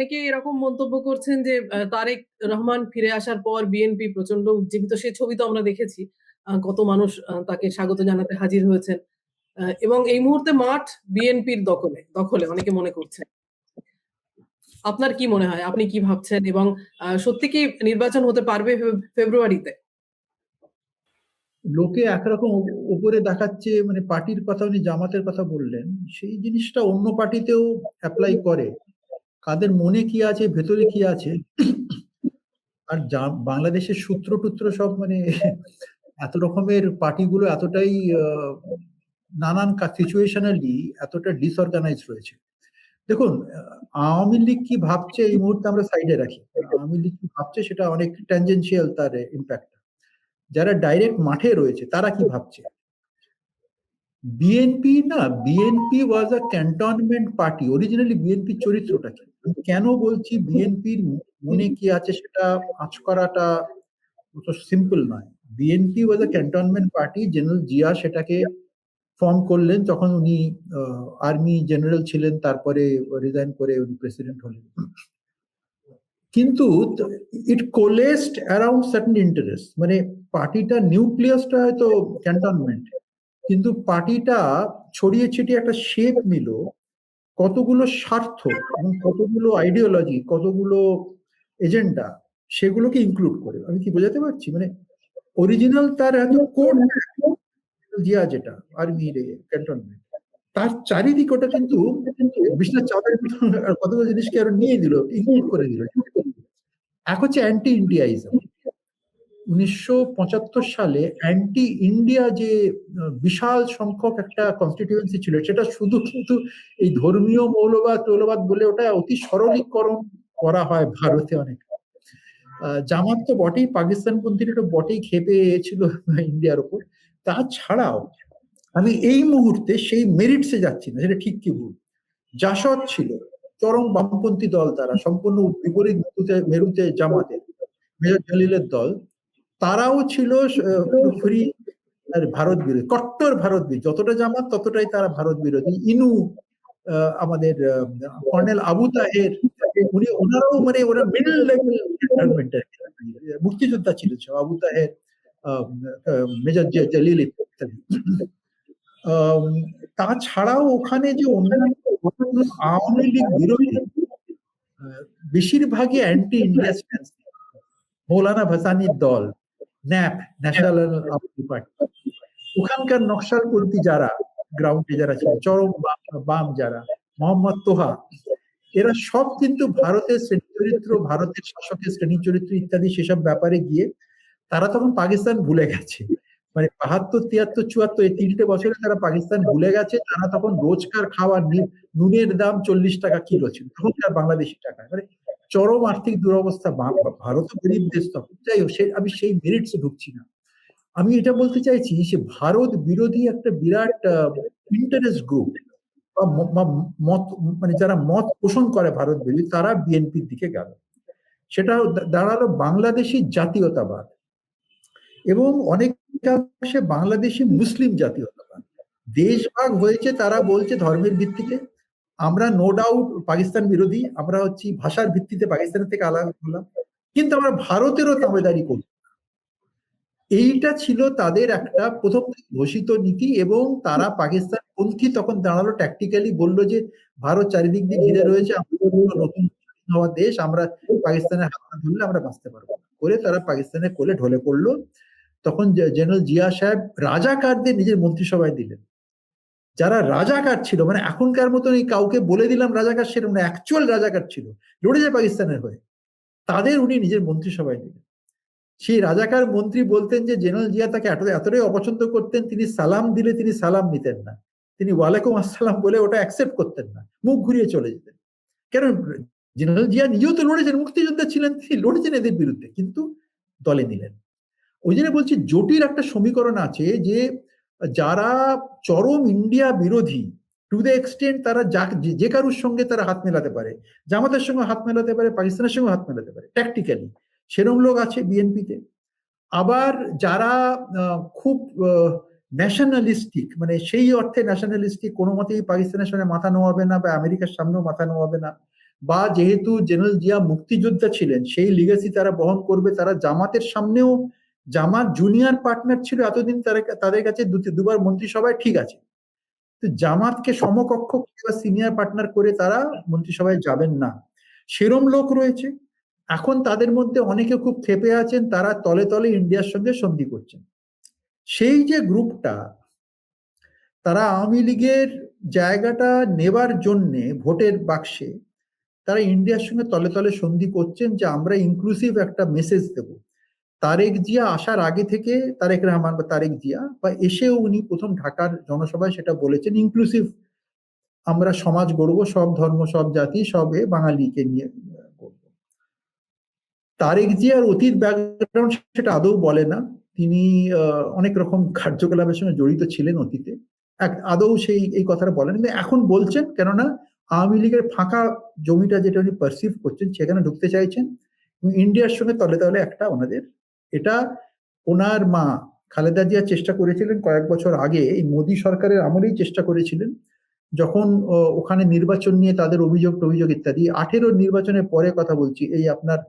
অনেকে এরকম মন্তব্য করছেন যে তারেক রহমান ফিরে আসার পর বিএনপি প্রচন্ড উজ্জীবিত, সে ছবি তো আমরা দেখেছি। কত মানুষ তাকে স্বাগত জানাতে হাজির হয়েছেন, এবং এই মুহূর্তে মাঠ বিএনপির দখলে অনেকে মনে করছেন। আপনার কি মনে হয়, আপনি কি ভাবছেন, এবং সত্যি কি নির্বাচন হতে পারবে ফেব্রুয়ারিতে? লোকে একরকম উপরে দেখাচ্ছে, মানে পার্টির কথা, উনি জামাতের কথা বললেন, সেই জিনিসটা অন্য পার্টিতেও অ্যাপ্লাই করে। কাদের মনে কি আছে, ভেতরে কি আছে। আর বাংলাদেশের সূত্র টুত্র সব মানে এত রকমের পার্টিগুলো এতটাই নানান সিচুয়েশনালি এতটা ডিসঅর্গানাইজ রয়েছে। দেখুন, আওয়ামী লীগ কি ভাবছে এই মুহূর্তে আমরা সাইডে রাখি। আওয়ামী লীগ কি ভাবছে সেটা অনেক ট্যানজেন্সিয়াল, তার ইম্প্যাক্ট। যারা ডাইরেক্ট মাঠে রয়েছে তারা কি ভাবছে। বিএনপি না, বিএনপি ওয়াজ আ ক্যান্টনমেন্ট পার্টি। অরিজিনালি বিএনপির চরিত্রটা কি, কেন বলছি বিএনপির মনে কি আছে সেটা আঁচ করাটা অত সিম্পল নয়। বিএনপি ওয়াজ আ ক্যান্টনমেন্ট পার্টি। জেনারেল জিয়া সেটাকে ফর্ম করলেন যখন উনি আর্মি জেনারেল ছিলেন, তারপরে রিজাইন করে উনি প্রেসিডেন্ট হলেন। কিন্তু ইট কোলেস্ট অ্যারাউন্ড সার্টেন ইন্টারেস্ট, মানে পার্টিটা নিউক্লিয়াসটা হয়তো ক্যান্টনমেন্ট, কিন্তু পার্টিটা ছড়িয়ে ছিটিয়ে একটা শেপ নিল কতগুলো স্বার্থ এবং কতগুলো আইডিওলজি, কতগুলো এজেন্ডা, সেগুলোকে ইনক্লুড করে। আমি কি বোঝাতে পারছি, মানে অরিজিনাল তার এত কোড জিয়া যেটা আর্মি ক্যান্টনমেন্ট, তার চারিদিক ওটা কিন্তু বিশ্বনাথ চাঁদের কতগুলো জিনিসকে আরো নিয়ে দিল, ইনক্লুড করে দিল। এক হচ্ছে অ্যান্টি ইন্ডিয়াইজম। 1975 সালে অ্যান্টি ইন্ডিয়া যে বিশাল সংখ্যক একটা কনস্টিটিউয়েন্সি ছিল, সেটা শুধু কিন্তু এই ধর্মীয় মৌলবাদ বলে ওটা অতি সরলীকরণ করা হয় ভারতে অনেক। জামাত তো বটেই, পাকিস্তানপন্থীরা তো বটেই খেপে ছিল ইন্ডিয়ার উপর। তাছাড়াও আমি এই মুহূর্তে সেই মেরিটসে যাচ্ছি না, সেটা ঠিক কি ভুল। জাসদ ছিল চরম বামপন্থী দল, তারা সম্পূর্ণ বিপরীত মেরুতে জামাতের, মেজর জলিলের দল। তারাও ছিল পুরোপুরি ভারত বিরোধী, কট্টর ভারত বিরোধী। যতটা জামাত ততটাই তারা ভারত বিরোধী। ইনু, আমাদের কর্নেল আবু তাহের, ওনারাও মানে ওরা মিডল লেভেল গভর্নমেন্টের মুক্তিযোদ্ধা ছিলেন সব, আবু তাহের, মেজর জলিল ইত্যাদি। তাছাড়াও ওখানে যে অন্যান্য আওয়ামী লীগ বিরোধী বেশিরভাগই অ্যান্টি ইন্ডিয়া স্ট্যান্স। মৌলানা ভাসানির দল, ন্যাপ, ন্যাশনাল পার্টি, ওখানকার নকশালপন্থী যারা গ্রাউন্ডে যারা ছিল, চরম বাম যারা, মোহাম্মদ তোহা, এরা সব কিন্তু ভারতের শ্রেণী চরিত্র, ভারতের শাসকের শ্রেণী চরিত্র ইত্যাদি সেসব ব্যাপারে গিয়ে তারা তখন পাকিস্তান ভুলে গেছে। মানে 72, 73, 74 এই 3টে বছরে তারা পাকিস্তান ভুলে গেছে। তারা তখন রোজকার খাওয়ার নুনের দাম 40 টাকা কিলো ছিল তখনকার বাংলাদেশি টাকা, মানে চরম আর্থিক দুরবস্থা। ভারত গরিব দেশ তখন। যাই হোক, আমি সেই মেরিটসে ঢুকছি না। আমি এটা বলতে চাইছি যে ভারত বিরোধী একটা বিরাট ইন্টারেস্ট গ্রুপ বা মত, মানে যারা মত পোষণ করে ভারত বিরোধী, তারা বিএনপির দিকে গেল। সেটা দাঁড়ালো বাংলাদেশি জাতীয়তাবাদ এবং অনেকাংশে বাংলাদেশি মুসলিম জাতীয়তাবাদ। দেশভাগ হয়েছে, তারা বলছে ধর্মের ভিত্তিতে। আমরা নো ডাউট পাকিস্তান বিরোধী, আমরা হচ্ছি ভাষার ভিত্তিতে পাকিস্তানের থেকে আলাদা হলাম, কিন্তু আমরা ভারতেরও তাবেদারি করি। এইটা ছিল তাদের একটা প্রথম ঘোষিত নীতি। এবং তারা পাকিস্তান পন্থী তখন দাঁড়ালো, ট্যাকটিক্যালি বলল যে ভারত চারিদিক দিয়ে ঘিরে রয়েছে, আমাদের নতুন হওয়া দেশ, আমরা পাকিস্তানের হাত না ধরলে আমরা বাঁচতে পারবো না করে তারা পাকিস্তানের কোলে ঢলে পড়লো। তখন জেনারেল জিয়া সাহেব রাজাকারদের নিজের মন্ত্রিসভায় দিলেন, যারা রাজাকার ছিল, মানে এখনকার মতন এই কাউকে বলে দিলাম রাজাকার সেরকম না, অ্যাকচুয়াল রাজাকার ছিল, লড়েছে পাকিস্তানের হয়ে, তাদের উনি নিজের মন্ত্রিসভায় দিলেন। সেই রাজাকার মন্ত্রী বলতেন যে জেনারেল জিয়া তাকে এতটাই অপছন্দ করতেন, তিনি সালাম দিলে তিনি সালাম নিতেন না, তিনি ওয়ালাইকুম আসসালাম বলে ওটা অ্যাকসেপ্ট করতেন না, মুখ ঘুরিয়ে চলে যেতেন। কেন, জেনারেল জিয়া নিজেও তো লড়েছেন, মুক্তিযোদ্ধা ছিলেন, তিনি লড়েছেন এদের বিরুদ্ধে, কিন্তু দলে নিলেন। ওই জন্য বলছি জটিল একটা সমীকরণ আছে যে যারা চরম ইন্ডিয়া বিরোধী টু দ্য এক্সটেন্ট, তারা যে কারুর সঙ্গে তারা হাত মেলাতে পারে, জামাতের সঙ্গে হাত মেলাতে পারে, পাকিস্তানের সঙ্গে হাত মেলাতে পারে ট্যাকটিক্যালি, সেরকম লোক আছে বিএনপিতে। আবার যারা খুব ন্যাশনালিস্টিক, মানে সেই অর্থে ন্যাশনালিস্টিক, কোনো মতেই পাকিস্তানের সঙ্গে মাথা নোয়াবে না বা আমেরিকার সামনেও মাথা নোয়াবে না, বা যেহেতু জেনারেল জিয়া মুক্তিযোদ্ধা ছিলেন সেই লিগেসি তারা বহন করবে, তারা জামাতের সামনেও, জামাত জুনিয়র পার্টনার ছিল এতদিন, তাদের কাছে দুবার মন্ত্রিসভায় ঠিক আছে, তো জামাতকে সমকক্ষ কিংবা সিনিয়র পার্টনার করে তারা মন্ত্রিসভায় যাবেন না, সেরম লোক রয়েছে। এখন তাদের মধ্যে অনেকে খুব ক্ষেপে আছেন, তারা তলে তলে ইন্ডিয়ার সঙ্গে সন্ধি করছেন। সেই যে গ্রুপটা, তারা আওয়ামী লীগের জায়গাটা নেবার জন্যে ভোটের বাক্সে তারা ইন্ডিয়ার সঙ্গে তলে তলে সন্ধি করছেন যে আমরা ইনক্লুসিভ একটা মেসেজ দেব। তারেক জিয়া আসার আগে থেকে, তারেক রহমান বা তারেক জিয়া বা এসেও উনি প্রথম ঢাকার জনসভায় সেটা বলেছেন, ইনক্লুসিভ আমরা সমাজ গড়ব, সব ধর্ম সব জাতি সবে বাঙালিকে নিয়ে গড়ব। তারেক জিয়ার অতীত ব্যাকগ্রাউন্ড সেটা আদৌ বলে না, তিনি অনেক রকম কার্যকলাপের সঙ্গে জড়িত ছিলেন অতীতে, আদৌ সেই এই কথাটা বলেন, কিন্তু এখন বলছেন কেননা আওয়ামী লীগের ফাঁকা জমিটা যেটা উনি পারসিভ করছেন সেখানে ঢুকতে চাইছেন, ইন্ডিয়ার সঙ্গে তলে তলে একটা ওনাদের, এটা ওনার মা খালেদা জিয়া চেষ্টা করেছিলেন কয়েক বছর আগে, এই মোদী সরকারের আমলেই চেষ্টা করেছিলেন, যখন ওখানে নির্বাচন নিয়ে তাদের অভিযোগ ইত্যাদি, 18 নির্বাচনের পরে কথা বলছি, এই আপনার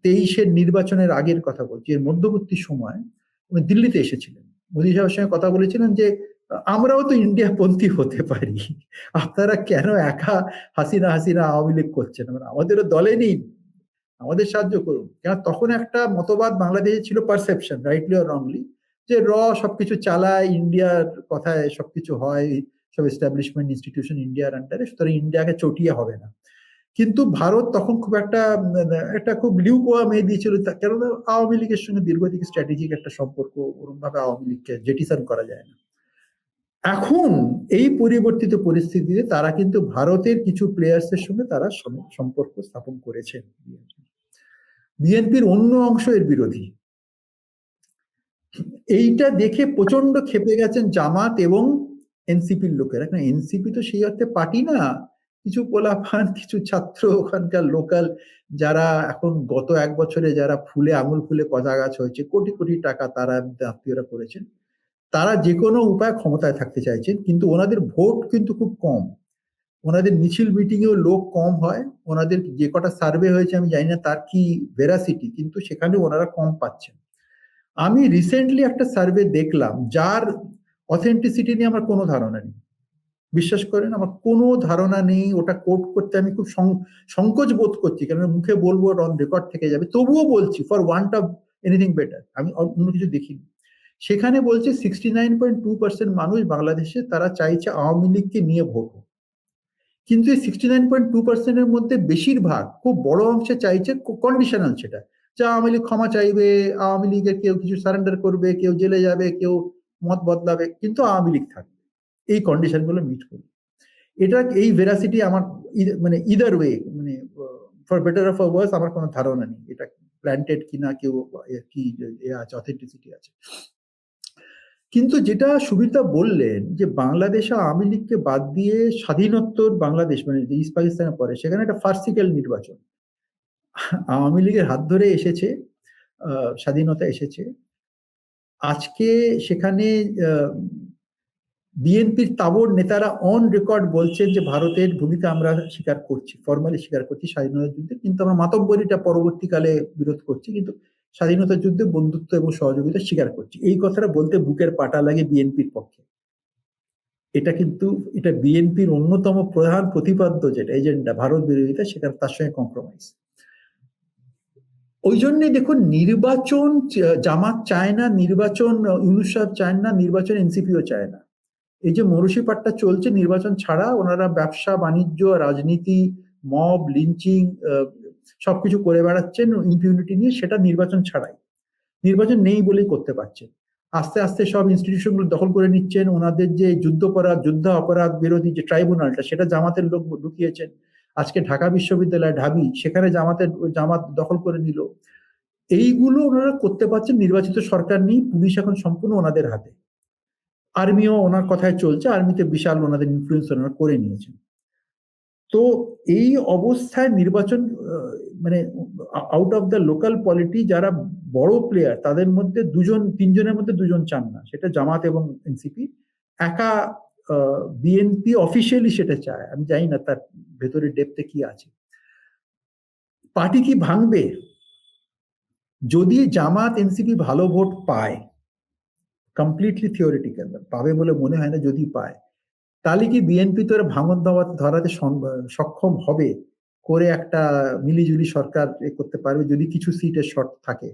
23-এর নির্বাচনের আগের কথা বলছি, এর মধ্যবর্তী সময় উনি দিল্লিতে এসেছিলেন, মোদী সাহেবের সঙ্গে কথা বলেছিলেন যে আমরাও তো ইন্ডিয়া পন্থী হতে পারি, আপনারা কেন একা হাসিনা আওয়ামী লীগ করছেন, আমাদেরও দলে নিন, আমাদের সাহায্য করুন। কেন তখন একটা মতবাদ বাংলাদেশে ছিল, পারসেপশন, রাইটলি অর রংলি, যে সবকিছু চালায়, ইন্ডিয়ার কথায় সবকিছু হয়, সব এস্টাবলিশমেন্ট ইনস্টিটিউশন ইন্ডিয়ার আন্ডারে, সুতরাং ইন্ডিয়াকে চটিয়ে হবে না। কিন্তু ভারত তখন খুব একটা খুব লিউকোয়ার্ম হয়ে দিয়েছিল, কেননা আওয়ামী লীগের সঙ্গে দীর্ঘদিক স্ট্র্যাটেজিক একটা সম্পর্ক, ওরকম ভাবে আওয়ামী লীগকে জেটিসান করা যায় না। এখন এই পরিবর্তিত পরিস্থিতিতে তারা কিন্তু ভারতের কিছু প্লেয়ার্সের সঙ্গে তারা সম্পর্ক স্থাপন করেছেন। বিএনপির অন্য অংশ এর বিরোধী, এইটা দেখে প্রচন্ড ক্ষেপে গেছেন জামাত এবং এনসিপির লোকেরা। এনসিপি তো সেই অর্থে পার্টি না, কিছু পোলাপান, কিছু ছাত্র ওখানকার লোকাল, যারা এখন গত 1 বছরে যারা আঙুল ফুলে কচা গাছ হয়েছে, কোটি কোটি টাকা তারা আত্মীয়রা করেছেন, তারা যে কোনো উপায় ক্ষমতায় থাকতে চাইছেন, কিন্তু ওনাদের ভোট কিন্তু খুব কম, ওনাদের মিছিল মিটিং এও লোক কম হয়, ওনাদের যে কটা সার্ভে হয়েছে আমি জানি না তার কি ভেরাসিটি, কিন্তু সেখানে ওনারা কম পাচ্ছেন। আমি রিসেন্টলি একটা সার্ভে দেখলাম যার অথেন্টিসিটি নিয়ে আমার কোনো ধারণা নেই, বিশ্বাস করেন আমার কোনো ধারণা নেই, ওটা কোট করতে আমি খুব সংকোচ বোধ করছি, কারণ মুখে বলবো অন রেকর্ড থেকে যাবে, তবুও বলছি for want of anything better, আমি অন্য কিছু দেখিনি। সেখানে বলছে 69.2% মানুষ বাংলাদেশে তারা চাইছে আওয়ামী লীগকে নিয়ে ভোট, কিন্তু এই 69.2% এর মধ্যে বেশিরভাগ, খুব বড় অংশে চাইছে কন্ডিশনাল, সেটা যে আওয়ামী লীগ ক্ষমা চাইবে, আওয়ামী লীগের কেউ কিছু সারেন্ডার করবে, কেউ জেলে যাবে, কেউ মত বদলাবে, কিন্তু আওয়ামী লীগ থাকবে, এই কন্ডিশন গুলো মিট করবে। এটা এই ভেরাসিটি আমার মানে ইদার ওয়ে, মানে ফর বেটার অফ ওয়ার্স আমার কোনো ধারণা নেই এটা প্ল্যান্টেড কিনা, কেউ কি আছে, অথেন্টিসিটি আছে। কিন্তু যেটা সুবিধা বললেন যে বাংলাদেশে আওয়ামী লীগকে বাদ দিয়ে স্বাধীনোত্তর বাংলাদেশ, মানে ইস্ট পাকিস্তানের পরে সেখানে একটা ফার্সিক্যাল নির্বাচন আওয়ামী লীগের হাত ধরে এসেছে, স্বাধীনতা এসেছে। আজকে সেখানে বিএনপির তাবড় নেতারা অন রেকর্ড বলছেন যে ভারতের ভূমিকা আমরা স্বীকার করছি, ফর্মালি স্বীকার করছি স্বাধীনতা যুদ্ধে, কিন্তু আমরা মাতব্বরিটা পরবর্তীকালে বিরোধ করছি, কিন্তু স্বাধীনতা যুদ্ধে বন্ধুত্ব এবং সহযোগিতা স্বীকার করছি। এই কথাটা বলতে বুকের পাটা লাগে বিএনপির পক্ষে। এটা বিএনপির অন্যতম প্রধান প্রতিপাদ্য যেটা এজেন্ডা ভারত বিরোধিতা, সেটা তার সঙ্গে কম্প্রোমাইজ। ওই জন্যই দেখুন নির্বাচন জামাত চায় না, নির্বাচন ইউনূস সাহেব চায় না, নির্বাচন এনসিপিও চায় না। এই যে মরুষিপাটটা চলছে নির্বাচন ছাড়া, ওনারা ব্যবসা বাণিজ্য রাজনীতি মব লিঞ্চিং সবকিছু করে বেড়াচ্ছেন ইম্পিউনিটি নিয়ে, সেটা নির্বাচন ছাড়াই, নির্বাচন নেই বলেই করতে পারছেন। আস্তে আস্তে সব ইনস্টিটিউশনগুলো দখল করে নিচ্ছেন, ওনাদের যে যুদ্ধ অপরাধ বিরোধী যে ট্রাইব্যুনালটা, সেটা জামাতের লোক ঢুকিয়েছেন। আজকে ঢাকা বিশ্ববিদ্যালয় ঢাবি, সেখানে জামাত দখল করে নিল। এইগুলো ওনারা করতে পারছেন, নির্বাচিত সরকার নেই, পুলিশ এখন সম্পূর্ণ ওনাদের হাতে, আর্মিও ওনার কথায় চলছে, আর্মিতে বিশাল ওনাদের ইনফ্লুয়েন্স ওনারা করে নিয়েছেন। তো এই অবস্থায় নির্বাচন মানে out of the local polity যারা বড় প্লেয়ার, তাদের মধ্যে 2-3 জনের মধ্যে 2 জন চান না, সেটা জামাত এবং এনসিপি। একা বিএনপি অফিসিয়ালি সেটা চায়, আমি জানি না তার ভেতরে ডেপথে কি আছে। পার্টি কি ভাঙবে? যদি জামাত এনসিপি ভালো ভোট পায়, কমপ্লিটলি থিওরিটিক্যাল, পাবে বলে মনে হয় না, যদি পায় তাহলে কি বিএনপি তো ভাঙন ধরাতে সক্ষম হবে, করে একটা মিলিজুলি সরকার করতে পারবে যদি কিছু সিটের শর্ট থাকে?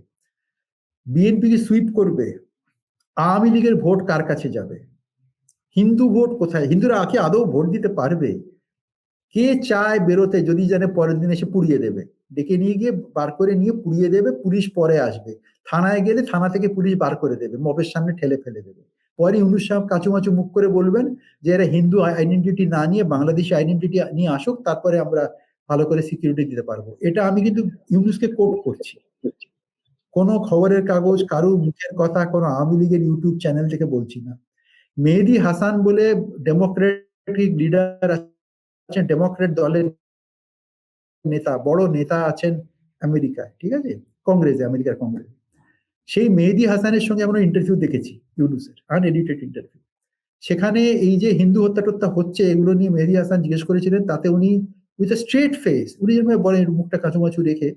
বিএনপি কি সুইপ করবে? আওয়ামী লীগের ভোট কার কাছে যাবে? হিন্দু ভোট কোথায়? হিন্দুরা আগে আদৌ ভোট দিতে পারবে? কে চায় বেরোতে, যদি জানে পরের দিন এসে পুড়িয়ে দেবে, ডেকে নিয়ে গিয়ে বার করে নিয়ে পুড়িয়ে দেবে, পুলিশ পরে আসবে, থানায় গেলে থানা থেকে পুলিশ বার করে দেবে, মবের সামনে ঠেলে ফেলে দেবে, পরে ইউনূস সাহেব কাচুমাচু মুখ করে বলবেন যে এরা হিন্দু আইডেন্টিটি না নিয়ে বাংলাদেশি আইডেন্টিটি নিয়ে আসুক, তারপরে আমরা ভালো করে সিকিউরিটি দিতে পারবো। এটা আমি কিন্তু ইউনূসকে কোট করছি, কোনো খবরের কাগজ, কারো মুখের কথা, কোনো আওয়ামী লীগের ইউটিউব চ্যানেল থেকে বলছি না। মেহেদী হাসান বলে ডেমোক্রেটিক লিডার আছেন, ডেমোক্রেট দলের নেতা, বড় নেতা আছেন আমেরিকায়, ঠিক আছে, কংগ্রেসে, আমেরিকার কংগ্রেস। সেই মেহেদী হাসানের সঙ্গে আমরা ইন্টারভিউ দেখেছি ইউনূসের, আনএডিটেড ইন্টারভিউ। সেখানে এই যে হিন্দু হত্যা টত্যা হচ্ছে এগুলো নিয়ে মেহেদী হাসান জিজ্ঞেস করেছিলেন, তাতে উনি উইথ আ স্ট্রেট ফেস, উনি যেন বলেন মুখটা কাচুমাচু রেখে,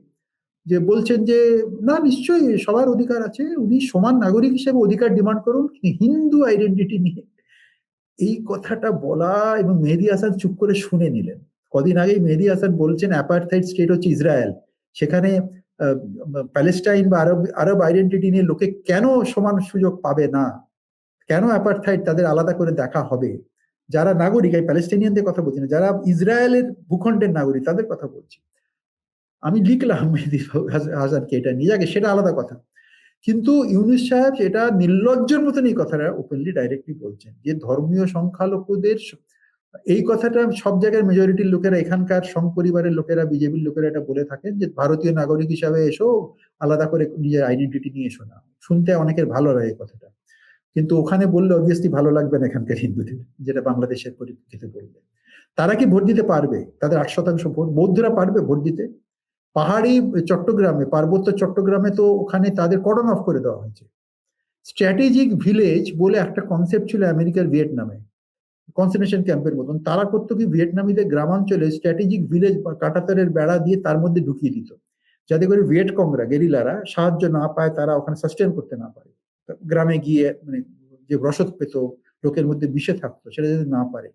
যে বলছেন যে না, নিশ্চয়ই সবার অধিকার আছে, উনি সমান নাগরিক হিসেবে অধিকার ডিমান্ড করুন, হিন্দু আইডেন্টিটি নিয়ে এই কথাটা বলা, এবং মেহেদী হাসান চুপ করে শুনে নিলেন। কদিন আগেই মেহেদী হাসান বলছেন অ্যাপার্থাইড স্টেট হচ্ছে ইসরায়েল, সেখানে প্যালেস্টাইন বা আরব আইডেন্টিটি নিয়ে লোকে কেন সমান সুযোগ পাবে না, কেন অ্যাপার্থাইড তাদের আলাদা করে দেখা হবে? যারা নাগরিক, এই প্যালেস্টাইনিয়ানদের কথা বলছি না, যারা ইসরায়েলের ভূখণ্ডের নাগরিক তাদের কথা বলছি। আমি লিখলাম মেহেদী হাসানকে এটা নিয়ে, যাকে সেটা আলাদা কথা, কিন্তু ইউনূস সাহেব এটা নির্লজ্জের মতন এই কথাটা ওপেনলি ডাইরেক্টলি বলছেন যে ধর্মীয় সংখ্যালঘুদের, এই কথাটা সব জায়গায় মেজরিটির লোকেরা, এখানকার সংপরিবারের লোকেরা, বিজেপির লোকেরা এটা বলে থাকেন যে ভারতীয় নাগরিক হিসাবে এসো, আলাদা করে নিজের আইডেন্টিটি নিয়ে এসো না। শুনতে অনেকের ভালো লাগে এই কথাটা, কিন্তু ওখানে বললে অবভিয়াসলি ভালো লাগবে না এখানকার হিন্দুদের, যেটা বাংলাদেশের পরিপ্রেক্ষিতে বলবে। তারা কি ভোট দিতে পারবে? তাদের 8% ভোট। বৌদ্ধরা পারবে ভোট দিতে? পাহাড়ি চট্টগ্রামে, পার্বত্য চট্টগ্রামে তো ওখানে তাদের কর্ডন অফ করে দেওয়া হয়েছে। স্ট্র্যাটেজিক ভিলেজ বলে একটা কনসেপ্ট ছিল আমেরিকার ভিয়েতনামে, কনসেন্ট্রেশন ক্যাম্পের মতন। তারা করতো কি, ভিয়েতনামীদের গ্রামাঞ্চলে স্ট্র্যাটেজিক ভিলেজ বা কাঁটাতারের বেড়া দিয়ে তার মধ্যে ঢুকিয়ে দিত, যাতে করে ভিয়েটকংরা, গেরিলারা সাহায্য না পায়, তারা ওখানে সাস্টেন করতে না পারে, গ্রামে গিয়ে মানে যে রসদ পেত, লোকের মধ্যে বিষে থাকতো, সেটা যদি না পারে।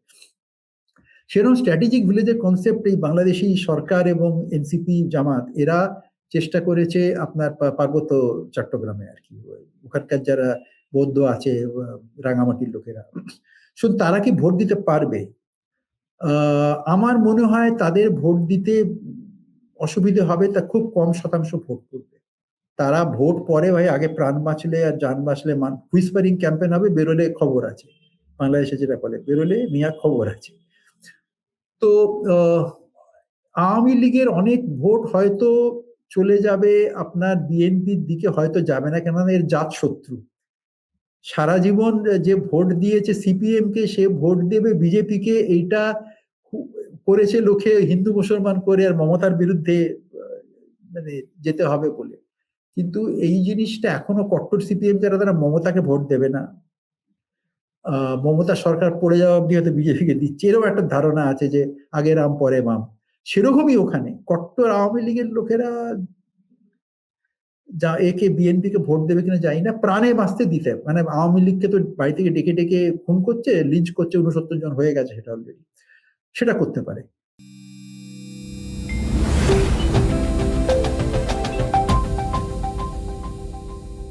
সেরকম স্ট্র্যাটেজিক ভিলেজের কনসেপ্ট এই বাংলাদেশি সরকার এবং এনসিপি জামাত এরা চেষ্টা করেছে আপনার পার্বত্য চট্টগ্রামে আর কি, ওখানকার যারা বৌদ্ধ আছে, রাঙামাটির লোকেরা, শুধু তারা কি ভোট দিতে পারবে? আমার মনে হয় তাদের ভোট দিতে অসুবিধে হবে, তা খুব কম শতাংশ ভোট করবে। তারা ভোট পরে, ভাই আগে প্রাণ বাঁচলে আর জান বাঁচলে, হুইসপারিং ক্যাম্পেন হবে, বেরোলে খবর আছে, বাংলাদেশে যেটা বলে বেরোলে মিয়া খবর আছে। তো আওয়ামী লীগের অনেক ভোট হয়তো চলে যাবে আপনার বিএনপির দিকে, হয়তো যাবে না, কেননা এর জাত শত্রু। সারা জীবন যে ভোট দিয়েছে সিপিএম কে, সে ভোট দেবে বিজেপি কে, এইটা করেছে লোকে হিন্দু মুসলমান করে, আর মমতার বিরুদ্ধে মানে যেতে হবে বলে। কিন্তু এই জিনিসটা এখনো কট্টর সিপিএম যারা, তারা মমতাকে ভোট দেবে না, মমতা সরকার পড়ে যাওয়া অব্দি হয়তো বিজেপিকে দিচ্ছে, এরকম একটা ধারণা আছে যে আগে রাম পরে মাম। সেরকমই ওখানে কট্টর আওয়ামী লীগের লোকেরা যা একে বিএনপি কে ভোট দেবে কিনা জানি না, প্রাণে বাঁচতে দিতে, মানে আওয়ামী লীগকে তো বাড়ি থেকে ডেকে ডেকে খুন করছে, লিঞ্চ করছে, 69 জন হয়ে গেছে সেটা অলরেডি, সেটা করতে পারে।